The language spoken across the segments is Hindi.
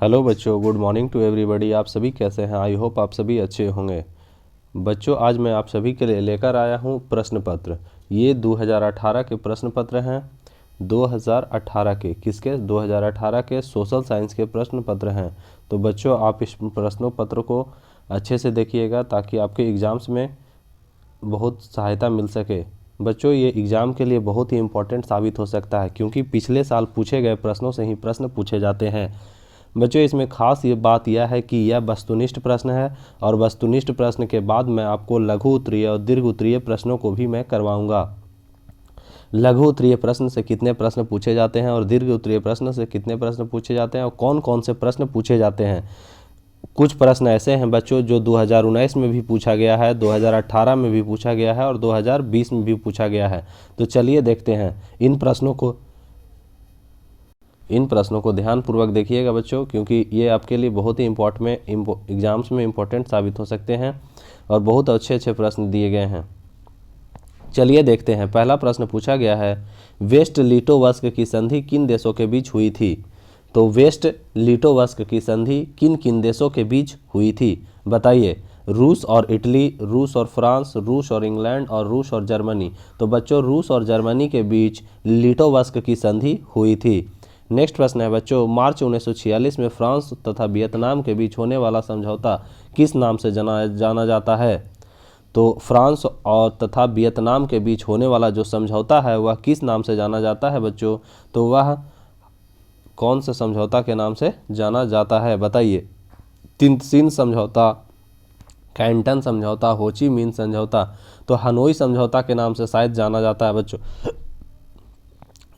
हेलो बच्चों, गुड मॉर्निंग टू एवरीबॉडी। आप सभी कैसे हैं? आई होप आप सभी अच्छे होंगे। बच्चों, आज मैं आप सभी के लिए लेकर आया हूं प्रश्न पत्र। ये 2018 के प्रश्न पत्र हैं। 2018 के किसके? 2018 के सोशल साइंस के प्रश्न पत्र हैं। तो बच्चों, आप इस प्रश्नों पत्र को अच्छे से देखिएगा ताकि आपके एग्ज़ाम्स में बहुत सहायता मिल सके। बच्चों, ये एग्ज़ाम के लिए बहुत ही इम्पोर्टेंट साबित हो सकता है क्योंकि पिछले साल पूछे गए प्रश्नों से ही प्रश्न पूछे जाते हैं। बच्चों, इसमें खास ये बात यह है कि यह वस्तुनिष्ठ प्रश्न है और वस्तुनिष्ठ प्रश्न के बाद मैं आपको लघु उत्तरीय और दीर्घ उत्तरीय प्रश्नों को भी मैं करवाऊंगा। लघु उत्तरीय प्रश्न से कितने प्रश्न पूछे जाते हैं और दीर्घ उत्तरीय प्रश्न से कितने प्रश्न पूछे जाते हैं और कौन कौन से प्रश्न पूछे जाते हैं। कुछ प्रश्न ऐसे हैं बच्चों जो 2019 में भी पूछा गया है, 2018 में भी पूछा गया है और 2020 में भी पूछा गया है। तो चलिए देखते हैं इन प्रश्नों को ध्यानपूर्वक देखिएगा बच्चों, क्योंकि ये आपके लिए बहुत ही एग्जाम्स में इम्पोर्टेंट साबित हो सकते हैं और बहुत अच्छे अच्छे प्रश्न दिए गए हैं। चलिए देखते हैं। पहला प्रश्न पूछा गया है, वेस्ट लिटोवस्क की संधि किन देशों के बीच हुई थी? तो वेस्ट लिटोवस्क की संधि किन किन देशों के बीच हुई थी? बताइए। रूस और इटली, रूस और फ्रांस, रूस और इंग्लैंड और रूस और जर्मनी। तो बच्चों, रूस और जर्मनी के बीच लिटोवस्क की संधि हुई थी। नेक्स्ट प्रश्न है बच्चों, मार्च 1946 में फ्रांस तथा वियतनाम के बीच होने वाला समझौता किस नाम से जाना जाता है? तो फ्रांस और तथा वियतनाम के बीच होने वाला जो समझौता है वह किस नाम से जाना जाता है बच्चों? तो वह कौन से समझौता के नाम से जाना जाता है? बताइए। तिनसिन समझौता, कैंटन समझौता, होची मिन समझौता। तो हनोई समझौता के नाम से शायद जाना जाता है बच्चों।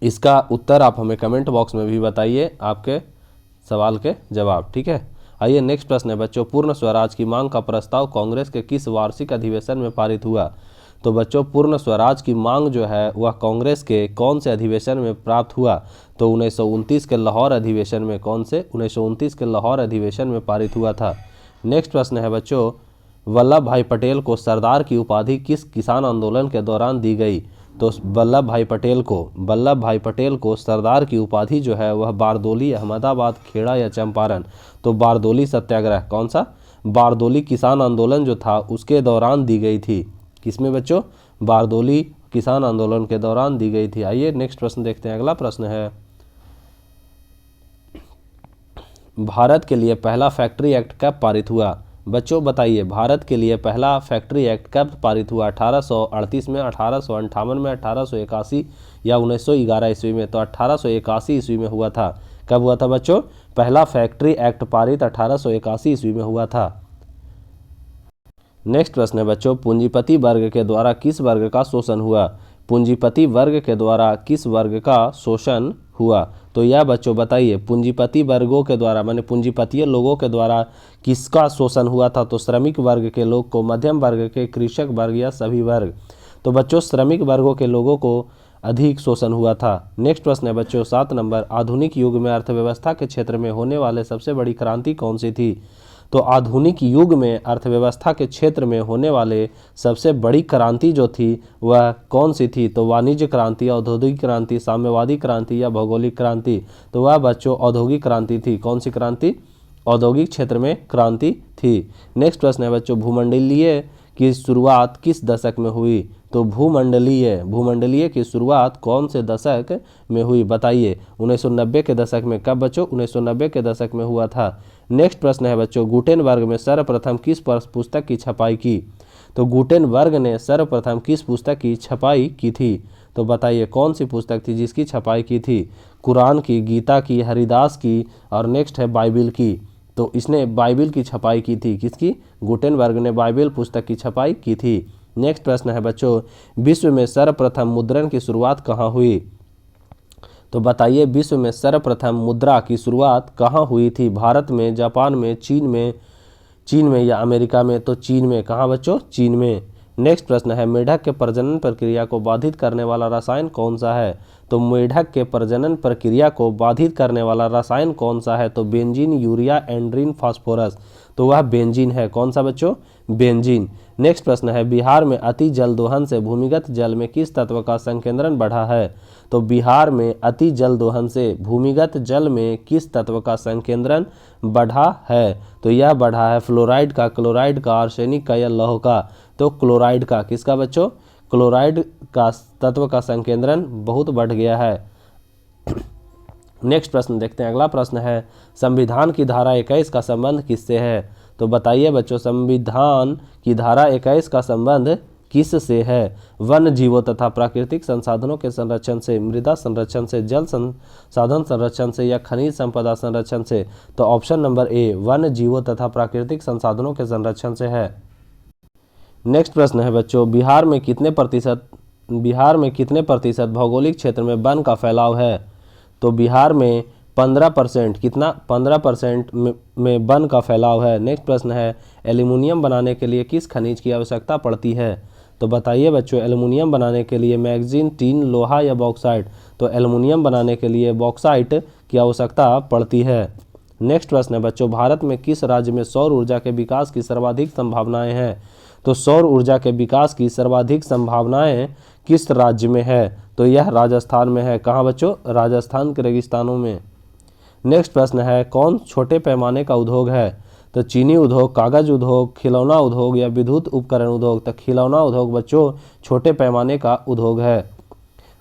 इसका उत्तर आप हमें कमेंट बॉक्स में भी बताइए, आपके सवाल के जवाब। ठीक है, आइए नेक्स्ट प्रश्न है बच्चों, पूर्ण स्वराज की मांग का प्रस्ताव कांग्रेस के किस वार्षिक अधिवेशन में पारित हुआ? तो बच्चों, पूर्ण स्वराज की मांग जो है वह कांग्रेस के कौन से अधिवेशन में प्राप्त हुआ? तो 1929 के लाहौर अधिवेशन में। कौन से? 1929 के लाहौर अधिवेशन में पारित हुआ था। नेक्स्ट प्रश्न है बच्चों, वल्लभ भाई पटेल को सरदार की उपाधि किस किसान आंदोलन के दौरान दी गई? तो वल्लभ भाई पटेल को सरदार की उपाधि जो है वह बारदोली, अहमदाबाद, खेड़ा या चंपारण। तो बारदोली सत्याग्रह। कौन सा? बारदोली किसान आंदोलन जो था उसके दौरान दी गई थी। किसमें बच्चों? बारदोली किसान आंदोलन के दौरान दी गई थी। आइए नेक्स्ट प्रश्न देखते हैं। अगला प्रश्न है, भारत के लिए पहला फैक्ट्री एक्ट कब पारित हुआ? बच्चों बताइए, भारत के लिए पहला फैक्ट्री एक्ट कब पारित हुआ? 1838 में, 1858 में, 1881 या 1911 ईस्वी में? तो 1881 ईस्वी में हुआ था। कब हुआ था बच्चों? पहला फैक्ट्री एक्ट पारित 1881 ईस्वी में हुआ था। नेक्स्ट प्रश्न है बच्चों, पूंजीपति वर्ग के द्वारा किस वर्ग का शोषण हुआ? पूंजीपति वर्ग के द्वारा किस वर्ग का शोषण हुआ? तो यह बच्चों बताइए, पूंजीपति वर्गों के द्वारा माने पूंजीपतीय लोगों के द्वारा किसका शोषण हुआ था? तो श्रमिक वर्ग के लोग को, मध्यम वर्ग के, कृषक वर्ग या सभी वर्ग? तो बच्चों, श्रमिक वर्गों के लोगों को अधिक शोषण हुआ था। नेक्स्ट प्रश्न है बच्चों 7 नंबर, आधुनिक युग में अर्थव्यवस्था के क्षेत्र में होने वाले सबसे बड़ी क्रांति कौन सी थी? तो आधुनिक युग में अर्थव्यवस्था के क्षेत्र में होने वाले सबसे बड़ी क्रांति जो थी वह कौन सी थी? तो वाणिज्य क्रांति, औद्योगिक क्रांति, साम्यवादी क्रांति या भौगोलिक क्रांति? तो वह बच्चों औद्योगिक क्रांति थी। कौन सी क्रांति? औद्योगिक क्षेत्र में क्रांति थी। नेक्स्ट प्रश्न है बच्चों, भूमंडलीय की शुरुआत किस दशक में हुई? तो भूमंडलीय की शुरुआत कौन से दशक में हुई? बताइए। 1990 के दशक में। कब बच्चों? 1990 के दशक में हुआ था। नेक्स्ट प्रश्न है बच्चों, गुटेनबर्ग में सर्वप्रथम किस पुस्तक की छपाई की? तो गुटेनबर्ग ने सर्वप्रथम किस पुस्तक की छपाई की थी? तो बताइए कौन सी पुस्तक थी जिसकी छपाई की थी? कुरान की, गीता की, हरिदास की और नेक्स्ट है बाइबिल की। तो इसने बाइबिल की छपाई की थी। किसकी? गुटेनबर्ग ने बाइबिल पुस्तक की छपाई की थी। नेक्स्ट प्रश्न है बच्चों, विश्व में सर्वप्रथम मुद्रण की शुरुआत कहाँ हुई? तो बताइए, विश्व में सर्वप्रथम मुद्रा की शुरुआत कहाँ हुई थी? भारत में, जापान में, चीन में या अमेरिका में? तो चीन में। कहाँ बच्चों? चीन में। नेक्स्ट प्रश्न है, मेढक के प्रजनन प्रक्रिया को बाधित करने वाला रसायन कौन सा है? तो मेढक के प्रजनन प्रक्रिया को बाधित करने वाला रसायन कौन सा है? तो बेंजीन, यूरिया, एंड्रीन, फास्फोरस। तो वह बेंजीन है। कौन सा बच्चों? बेंजीन। नेक्स्ट प्रश्न है, बिहार में अति जल दोहन से भूमिगत जल में किस तत्व का संकेंद्रण बढ़ा है? तो बिहार में अति जल दोहन से भूमिगत जल में किस तत्व का संकेंद्रण बढ़ा है? तो यह बढ़ा है फ्लोराइड का, क्लोराइड का, आर्सेनिक का या लौह का? तो क्लोराइड का। किसका बच्चों? क्लोराइड का तत्व का संकेंद्रण बहुत बढ़ गया है। नेक्स्ट प्रश्न देखते हैं। अगला प्रश्न है, संविधान की धारा 21 का संबंध किससे है? तो बताइए बच्चों, संविधान की धारा 21 का संबंध किस से है? वन जीवों तथा प्राकृतिक संसाधनों के संरक्षण से, मृदा संरक्षण से, जल संसाधन संरक्षण से या खनिज संपदा संरक्षण से? तो ऑप्शन नंबर ए, वन जीवों तथा प्राकृतिक संसाधनों के संरक्षण से है। नेक्स्ट प्रश्न है बच्चों, बिहार में कितने प्रतिशत भौगोलिक क्षेत्र में वन का फैलाव है? तो बिहार में 15%, कितना? 15% में वन का फैलाव है। नेक्स्ट प्रश्न है, एल्यूमिनियम बनाने के लिए किस खनिज की आवश्यकता पड़ती है? तो बताइए बच्चों, एल्यूमिनियम बनाने के लिए मैग्नीज, टीन, लोहा या बॉक्साइट? तो एल्यूमिनियम बनाने के लिए बॉक्साइट की आवश्यकता पड़ती है। नेक्स्ट प्रश्न है बच्चों, भारत में किस राज्य में सौर ऊर्जा के विकास की सर्वाधिक संभावनाएं हैं? तो सौर ऊर्जा के विकास की सर्वाधिक संभावनाएं किस राज्य में है? तो यह राजस्थान में है। कहाँ बच्चों? राजस्थान के रेगिस्तानों में। नेक्स्ट प्रश्न है, कौन छोटे पैमाने का उद्योग है? तो चीनी उद्योग, कागज उद्योग, खिलौना उद्योग या विद्युत उपकरण उद्योग? तो खिलौना उद्योग बच्चों छोटे पैमाने का उद्योग है।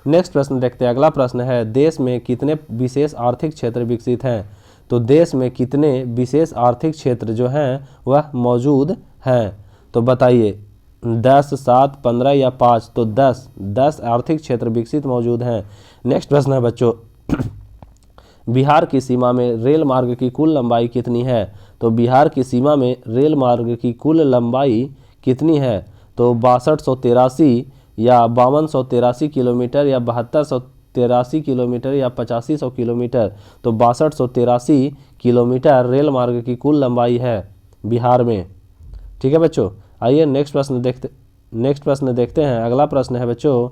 नेक्स्ट प्रश्न देखते हैं। अगला प्रश्न है, देश में कितने विशेष आर्थिक क्षेत्र विकसित हैं? तो देश में कितने विशेष आर्थिक क्षेत्र जो हैं वह मौजूद हैं? तो बताइए, 10, 7, 15 या 5? तो 10 आर्थिक क्षेत्र विकसित मौजूद हैं। नेक्स्ट प्रश्न है बच्चों, बिहार की सीमा में रेल मार्ग की कुल लंबाई कितनी है? तो बिहार की सीमा में रेल मार्ग की कुल लंबाई कितनी है? तो 6283 या 5283 किलोमीटर या 7283 किलोमीटर या 8500 किलोमीटर? तो 6283 किलोमीटर रेल मार्ग की कुल लंबाई है बिहार में। ठीक है बच्चों, आइए नेक्स्ट प्रश्न देखते हैं। अगला प्रश्न है बच्चों,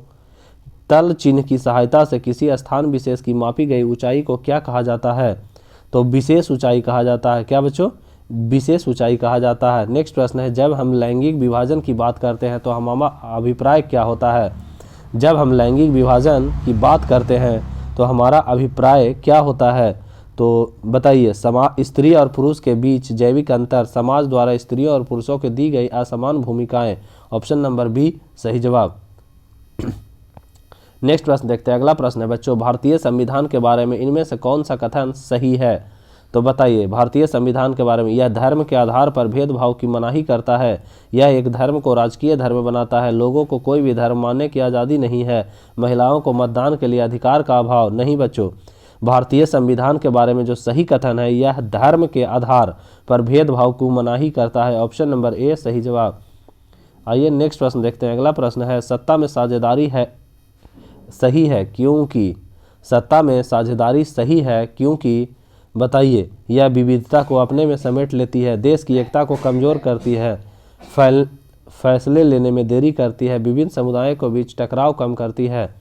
तल चिन्ह की सहायता से किसी स्थान विशेष की मापी गई ऊंचाई को क्या कहा जाता है? तो विशेष ऊंचाई कहा जाता है। क्या बच्चों? विशेष ऊंचाई कहा जाता है। नेक्स्ट प्रश्न है, जब हम लैंगिक विभाजन की बात करते हैं तो हमारा अभिप्राय क्या होता है? जब हम लैंगिक विभाजन की बात करते हैं तो हमारा अभिप्राय क्या होता है? तो बताइए, स्त्री और पुरुष के बीच जैविक अंतर, समाज द्वारा स्त्रियों और पुरुषों को दी गई असमान भूमिकाएं? ऑप्शन नंबर बी सही जवाब। नेक्स्ट प्रश्न देखते हैं। अगला प्रश्न है बच्चों, भारतीय संविधान के बारे में इनमें से कौन सा कथन सही है? तो बताइए, भारतीय संविधान के बारे में, यह धर्म के आधार पर भेदभाव की मनाही करता है, यह एक धर्म को राजकीय धर्म बनाता है, लोगों को कोई भी धर्म मानने की आज़ादी नहीं है, महिलाओं को मतदान के लिए अधिकार का अभाव। नहीं बच्चों, भारतीय संविधान के बारे में जो सही कथन है, यह धर्म के आधार पर भेदभाव को मनाही करता है। ऑप्शन नंबर ए सही जवाब। आइए नेक्स्ट प्रश्न देखते हैं। अगला प्रश्न है, सत्ता में साझेदारी है सही है क्योंकि? सत्ता में साझेदारी सही है क्योंकि बताइए, यह विविधता को अपने में समेट लेती है, देश की एकता को कमजोर करती है, फैसले लेने में देरी करती है, विभिन्न समुदायों के बीच टकराव कम करती है।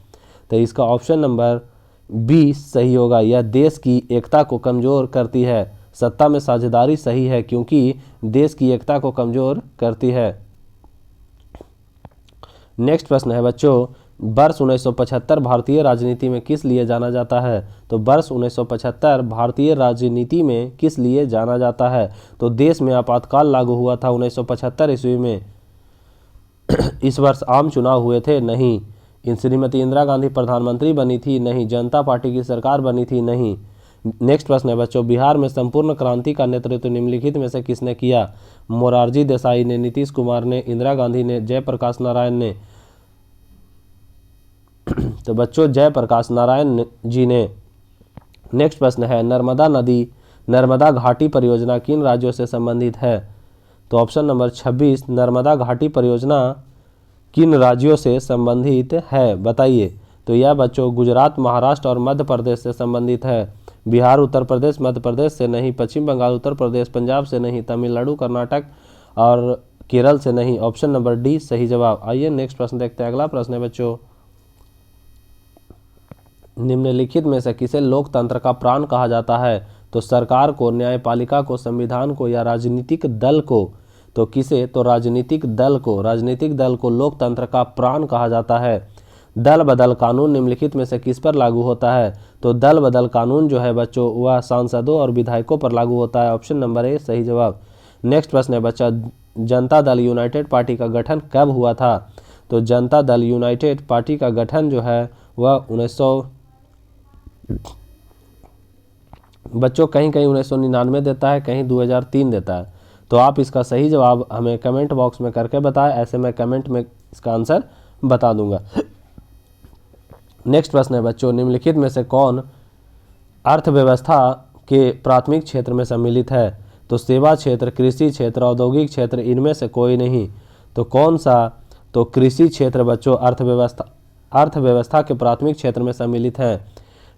तो इसका ऑप्शन नंबर बी सही होगा, यह देश की एकता को कमजोर करती है। सत्ता में साझेदारी सही है क्योंकि देश की एकता को कमजोर करती है। नेक्स्ट प्रश्न है बच्चों, वर्ष 1975 भारतीय राजनीति में किस लिए जाना जाता है? तो वर्ष 1975 भारतीय राजनीति में किस लिए जाना जाता है? तो देश में आपातकाल लागू हुआ था 1975 ईस्वी में। इस वर्ष आम चुनाव हुए थे? नहीं। श्रीमती इंदिरा गांधी प्रधानमंत्री बनी थी? नहीं। जनता पार्टी की सरकार बनी थी? नहीं। नेक्स्ट प्रश्न है बच्चों, बिहार में संपूर्ण क्रांति का नेतृत्व निम्नलिखित में से किसने किया? मोरारजी देसाई ने, नीतीश कुमार ने, इंदिरा गांधी ने, जयप्रकाश नारायण ने? तो बच्चों जयप्रकाश नारायण जी ने। नेक्स्ट प्रश्न है, नर्मदा घाटी परियोजना किन राज्यों से संबंधित है? तो ऑप्शन नंबर 26, नर्मदा घाटी परियोजना किन राज्यों से संबंधित है? बताइए। तो यह बच्चों गुजरात, महाराष्ट्र और मध्य प्रदेश से संबंधित है। बिहार, उत्तर प्रदेश, मध्य प्रदेश से नहीं। पश्चिम बंगाल, उत्तर प्रदेश, पंजाब से नहीं। तमिलनाडु, कर्नाटक और केरल से नहीं। ऑप्शन नंबर डी सही जवाब। आइए नेक्स्ट प्रश्न देखते हैं। अगला प्रश्न है बच्चों, निम्नलिखित में से किसे लोकतंत्र का प्राण कहा जाता है? तो सरकार को, न्यायपालिका को, संविधान को या राजनीतिक दल को? तो किसे? तो राजनीतिक दल को। राजनीतिक दल को लोकतंत्र का प्राण कहा जाता है। दल बदल कानून निम्नलिखित में से किस पर लागू होता है? तो दल बदल कानून जो है बच्चों वह सांसदों और विधायकों पर लागू होता है। ऑप्शन नंबर ए सही जवाब। नेक्स्ट प्रश्न है बच्चा, जनता दल यूनाइटेड पार्टी का गठन कब हुआ था? तो जनता दल यूनाइटेड पार्टी का गठन जो है वह 1900 बच्चों कहीं कहीं 1999 देता है, कहीं 2003 देता है। तो आप इसका सही जवाब हमें कमेंट बॉक्स में करके बताएं, ऐसे मैं कमेंट में इसका आंसर बता दूंगा। नेक्स्ट प्रश्न है बच्चों, निम्नलिखित में से कौन अर्थव्यवस्था के प्राथमिक क्षेत्र में सम्मिलित है? तो सेवा क्षेत्र, कृषि क्षेत्र, औद्योगिक क्षेत्र, इनमें से कोई नहीं। तो कौन सा? तो कृषि क्षेत्र बच्चों अर्थव्यवस्था के प्राथमिक क्षेत्र में सम्मिलित है।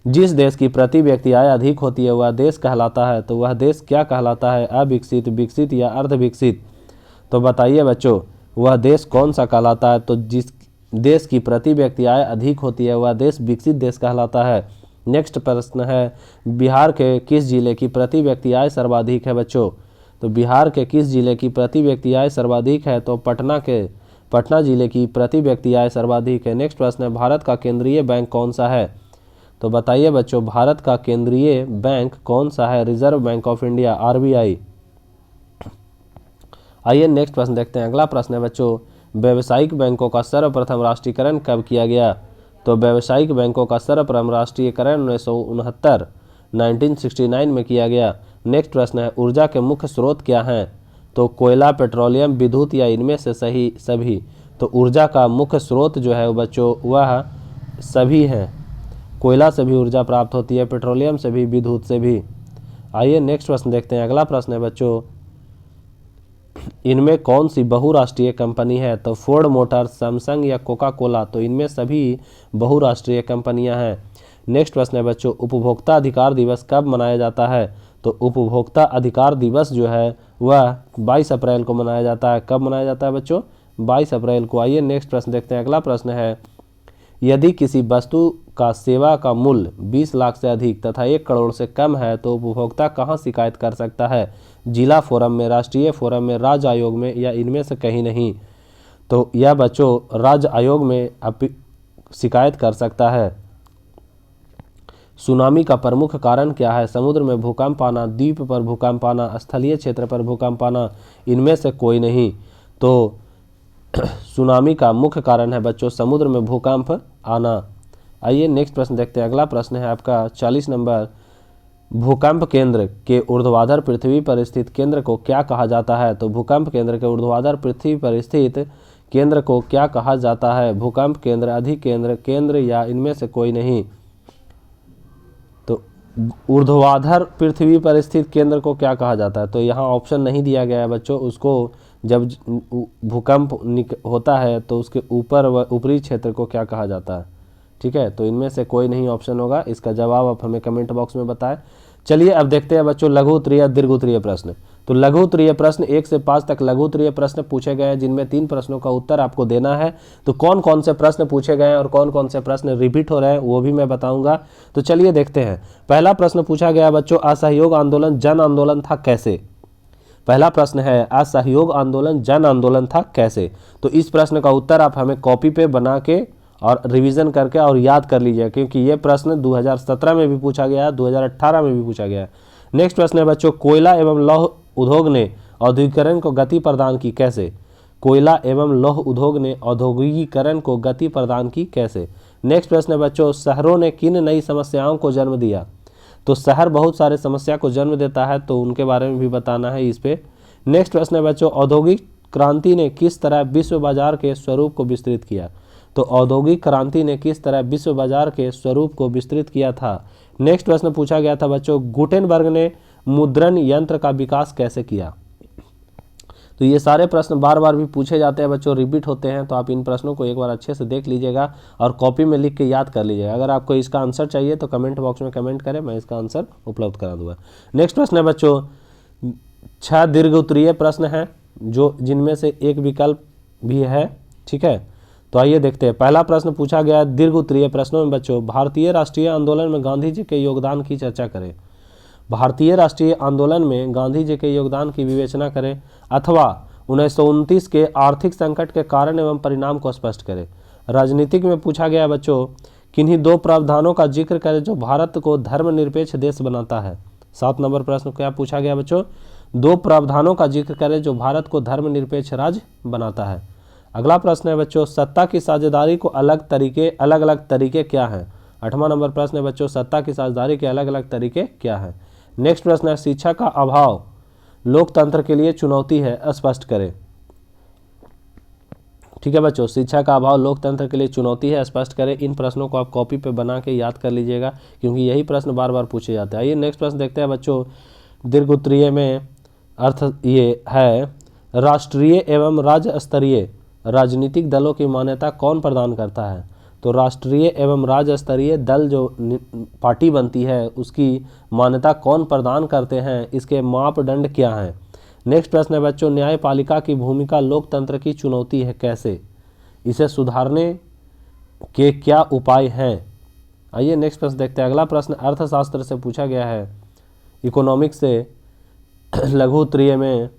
जिस देश की प्रति व्यक्ति आय अधिक होती है वह देश कहलाता है। तो वह देश क्या कहलाता है? अविकसित, विकसित या अर्धविकसित? तो बताइए बच्चों वह देश कौन सा कहलाता है? तो जिस देश की प्रति व्यक्ति आय अधिक होती है वह देश विकसित देश कहलाता है। नेक्स्ट प्रश्न है, बिहार के किस जिले की प्रति व्यक्ति आय सर्वाधिक है बच्चों? तो बिहार के किस जिले की प्रति व्यक्ति आय सर्वाधिक है? तो पटना जिले की प्रति व्यक्ति आय सर्वाधिक है। नेक्स्ट प्रश्न है, भारत का केंद्रीय बैंक कौन सा है? तो बताइए बच्चों भारत का केंद्रीय बैंक कौन सा है? Reserve bank of India, RBI. आइए नेक्स्ट प्रश्न देखते हैं। अगला प्रश्न है बच्चों, व्यावसायिक बैंकों का सर्वप्रथम राष्ट्रीयकरण कब किया गया? तो व्यावसायिक बैंकों का सर्वप्रथम राष्ट्रीयकरण 1969 में किया गया। नेक्स्ट प्रश्न है, ऊर्जा के मुख्य स्रोत क्या हैं? तो कोयला, पेट्रोलियम, विद्युत या इनमें से सही सभी? तो ऊर्जा का मुख्य स्रोत जो है बच्चों वह सभी हैं। कोयला से भी ऊर्जा प्राप्त होती है, पेट्रोलियम से भी, विद्युत से भी। आइए नेक्स्ट प्रश्न देखते हैं। अगला प्रश्न है बच्चों, इनमें कौन सी बहुराष्ट्रीय कंपनी है? तो फोर्ड मोटर्स, सैमसंग या कोका कोला? तो इनमें सभी बहुराष्ट्रीय कंपनियां हैं। नेक्स्ट प्रश्न है बच्चों, उपभोक्ता अधिकार दिवस कब मनाया जाता है? तो उपभोक्ता अधिकार दिवस जो है वह 22 अप्रैल को मनाया जाता है। कब मनाया जाता है बच्चों? 22 अप्रैल को। आइए नेक्स्ट प्रश्न देखते हैं। अगला प्रश्न है, यदि किसी वस्तु का सेवा का मूल्य 20 लाख से अधिक तथा 1 करोड़ से कम है तो उपभोक्ता कहाँ शिकायत कर सकता है? जिला फोरम में, राष्ट्रीय फोरम में, राज्य आयोग में या इनमें से कहीं नहीं? तो यह बच्चों राज्य आयोग में शिकायत कर सकता है। सुनामी का प्रमुख कारण क्या है? समुद्र में भूकंप आना, द्वीप पर भूकंप आना, स्थलीय क्षेत्र पर भूकंप आना, इनमें से कोई नहीं। तो सुनामी का मुख्य कारण है बच्चों समुद्र में भूकंप आना। आइए नेक्स्ट प्रश्न देखते हैं। अगला प्रश्न है आपका 40 नंबर, भूकंप केंद्र के ऊर्ध्वाधर पृथ्वी पर स्थित केंद्र को क्या कहा जाता है? तो भूकंप केंद्र के ऊर्ध्वाधर पृथ्वी पर स्थित केंद्र को क्या कहा जाता है? भूकंप केंद्र, अधिकेंद्र, केंद्र या इनमें से कोई नहीं? तो ऊर्ध्वाधर पृथ्वी पर स्थित केंद्र को क्या कहा जाता है? तो यहाँ ऑप्शन नहीं दिया गया है बच्चों। उसको जब भूकंप होता है तो उसके ऊपर व ऊपरी क्षेत्र को क्या कहा जाता है? ठीक है, तो इनमें से कोई नहीं ऑप्शन होगा। इसका जवाब आप हमें कमेंट बॉक्स में बताएं। चलिए अब देखते हैं बच्चों लघु उत्तरीय या दीर्घ उत्तरीय प्रश्न। तो लघु उत्तरीय प्रश्न 1 से 5 तक लघु उत्तरीय प्रश्न पूछे गए हैं, जिनमें 3 प्रश्नों का उत्तर आपको देना है। तो कौन कौन से प्रश्न पूछे गए हैं और कौन कौन से प्रश्न रिपीट हो रहे हैं वो भी मैं बताऊंगा। तो चलिए देखते हैं। पहला प्रश्न पूछा गया बच्चों, असहयोग आंदोलन जन आंदोलन था कैसे? पहला प्रश्न है, असहयोग आंदोलन जन आंदोलन था कैसे? तो इस प्रश्न का उत्तर आप हमें कॉपी पे बना के और रिवीजन करके और याद कर लीजिए, क्योंकि ये प्रश्न 2017 में भी पूछा गया है, 2018 में भी पूछा गया है। नेक्स्ट प्रश्न है बच्चों, कोयला एवं लौह उद्योग ने औद्योगिकरण को गति प्रदान की कैसे? कोयला एवं लौह उद्योग ने औद्योगिकरण को गति प्रदान की कैसे? नेक्स्ट प्रश्न है बच्चों, शहरों ने किन नई समस्याओं को जन्म दिया? तो शहर बहुत सारे समस्या को जन्म देता है, तो उनके बारे में भी बताना है इस पे। नेक्स्ट प्रश्न है बच्चों, औद्योगिक क्रांति ने किस तरह विश्व बाजार के स्वरूप को विस्तृत किया? तो औद्योगिक क्रांति ने किस तरह विश्व बाजार के स्वरूप को विस्तृत किया था? नेक्स्ट प्रश्न पूछा गया था बच्चों, गुटेनबर्ग ने मुद्रण यंत्र का विकास कैसे किया? तो ये सारे प्रश्न बार बार भी पूछे जाते हैं बच्चों, रिपीट होते हैं, तो आप इन प्रश्नों को एक बार अच्छे से देख लीजिएगा और कॉपी में लिख के याद कर लीजिएगा। अगर आपको इसका आंसर चाहिए तो कमेंट बॉक्स में कमेंट करें, मैं इसका आंसर उपलब्ध करा दूंगा। नेक्स्ट प्रश्न है बच्चों, 6 दीर्घ उत्तरीय प्रश्न हैं जो जिनमें से एक विकल्प भी है, ठीक है। तो आइए देखते हैं। पहला प्रश्न पूछा गया है दीर्घ उत्तरीय प्रश्नों में बच्चों, भारतीय राष्ट्रीय आंदोलन में गांधी जी के योगदान की चर्चा करें। भारतीय राष्ट्रीय आंदोलन में गांधी जी के योगदान की विवेचना करें, अथवा 1929 के आर्थिक संकट के कारण एवं परिणाम को स्पष्ट करें। राजनीतिक में पूछा गया बच्चों, किन्हीं दो प्रावधानों का जिक्र करें जो भारत को धर्मनिरपेक्ष देश बनाता है। 7 नंबर प्रश्न क्या पूछा गया बच्चों, दो प्रावधानों का जिक्र करें जो भारत को धर्मनिरपेक्ष राज्य बनाता है। अगला प्रश्न है बच्चों, सत्ता की साझेदारी को अलग अलग तरीके क्या हैं। 8वां नंबर प्रश्न है बच्चों, सत्ता की साझेदारी के अलग अलग तरीके क्या हैं। नेक्स्ट प्रश्न है, शिक्षा का अभाव लोकतंत्र के लिए चुनौती है, स्पष्ट करें। ठीक है बच्चों, शिक्षा का अभाव लोकतंत्र के लिए चुनौती है, स्पष्ट करें। इन प्रश्नों को आप कॉपी पे बना के याद कर लीजिएगा, क्योंकि यही प्रश्न बार बार पूछे जाते हैं। आइए नेक्स्ट प्रश्न देखते हैं बच्चों, दीर्घ उत्तरीय में अर्थ ये है, राष्ट्रीय एवं राज्य स्तरीय राजनीतिक दलों की मान्यता कौन प्रदान करता है। तो राष्ट्रीय एवं राज्य स्तरीय दल जो पार्टी बनती है उसकी मान्यता कौन प्रदान करते हैं, इसके मापदंड क्या हैं। नेक्स्ट प्रश्न है बच्चों, न्यायपालिका की भूमिका लोकतंत्र की चुनौती है कैसे, इसे सुधारने के क्या उपाय हैं। आइए नेक्स्ट प्रश्न देखते हैं। अगला प्रश्न अर्थशास्त्र से पूछा गया है, इकोनॉमिक्स से लघु उत्तरीय में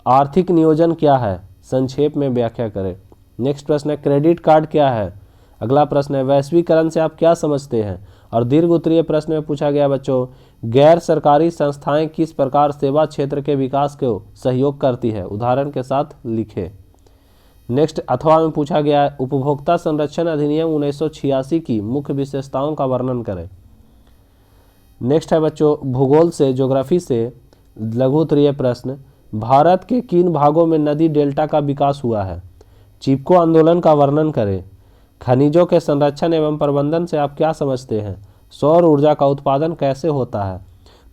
आर्थिक नियोजन क्या है, संक्षेप में व्याख्या करें। नेक्स्ट प्रश्न है, क्रेडिट कार्ड क्या है। अगला प्रश्न है, वैश्वीकरण से आप क्या समझते हैं। और दीर्घ उत्तरीय प्रश्न में पूछा गया बच्चों, गैर सरकारी संस्थाएं किस प्रकार सेवा क्षेत्र के विकास को सहयोग करती है, उदाहरण के साथ लिखें। नेक्स्ट अथवा में पूछा गया है, उपभोक्ता संरक्षण अधिनियम 1986 की मुख्य विशेषताओं का वर्णन करें। नेक्स्ट है बच्चों, भूगोल से ज्योग्राफी से लघु उत्तरीय प्रश्न, भारत के किन भागों में नदी डेल्टा का विकास हुआ है। चिपको आंदोलन का वर्णन करें। खनिजों के संरक्षण एवं प्रबंधन से आप क्या समझते हैं, सौर ऊर्जा का उत्पादन कैसे होता है।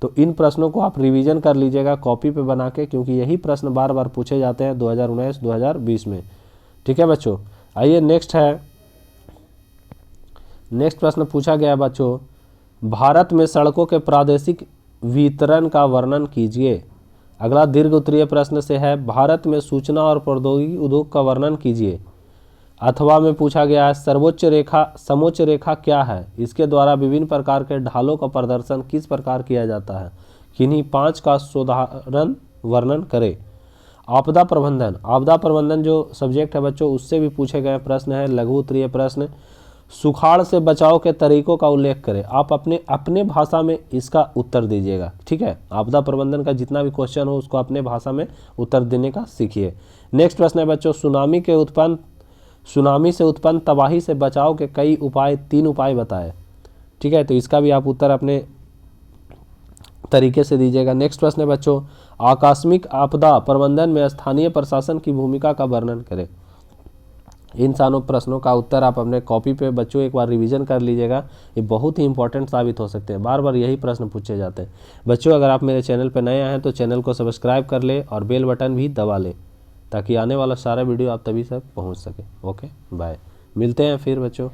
तो इन प्रश्नों को आप रिवीजन कर लीजिएगा कॉपी पे बना के, क्योंकि यही प्रश्न बार बार पूछे जाते हैं 2019-2020 में। ठीक है बच्चों, आइए नेक्स्ट प्रश्न पूछा गया बच्चों, भारत में सड़कों के प्रादेशिक वितरण का वर्णन कीजिए। अगला दीर्घ उत्तरीय प्रश्न से है, भारत में सूचना और प्रौद्योगिकी उद्योग का वर्णन कीजिए। अथवा में पूछा गया है, समोच्च रेखा क्या है, इसके द्वारा विभिन्न प्रकार के ढालों का प्रदर्शन किस प्रकार किया जाता है, किन्हीं 5 का साधारण वर्णन करें। आपदा प्रबंधन जो सब्जेक्ट है बच्चों, उससे भी पूछे गए प्रश्न है लघु उत्तरीय प्रश्न। सुखाड़ से बचाव के तरीकों का उल्लेख करें। आप अपने भाषा में इसका उत्तर दीजिएगा। ठीक है, आपदा प्रबंधन का जितना भी क्वेश्चन हो उसको अपने भाषा में उत्तर देने का सीखिए। नेक्स्ट प्रश्न है बच्चों, सुनामी से उत्पन्न तबाही से बचाव के 3 उपाय बताएं। ठीक है, तो इसका भी आप उत्तर अपने तरीके से दीजिएगा। नेक्स्ट प्रश्न है बच्चों, आकस्मिक आपदा प्रबंधन में स्थानीय प्रशासन की भूमिका का वर्णन करें। इन सारे प्रश्नों का उत्तर आप अपने कॉपी पे बच्चों एक बार रिवीजन कर लीजिएगा, ये बहुत ही इंपॉर्टेंट साबित हो सकते हैं, बार बार यही प्रश्न पूछे जाते हैं। बच्चों अगर आप मेरे चैनल पर नए आए हैं तो चैनल को सब्सक्राइब कर ले और बेल बटन भी दबा ले, ताकि आने वाला सारा वीडियो आप तभी तक पहुंच सके। ओके बाय, मिलते हैं फिर बच्चों।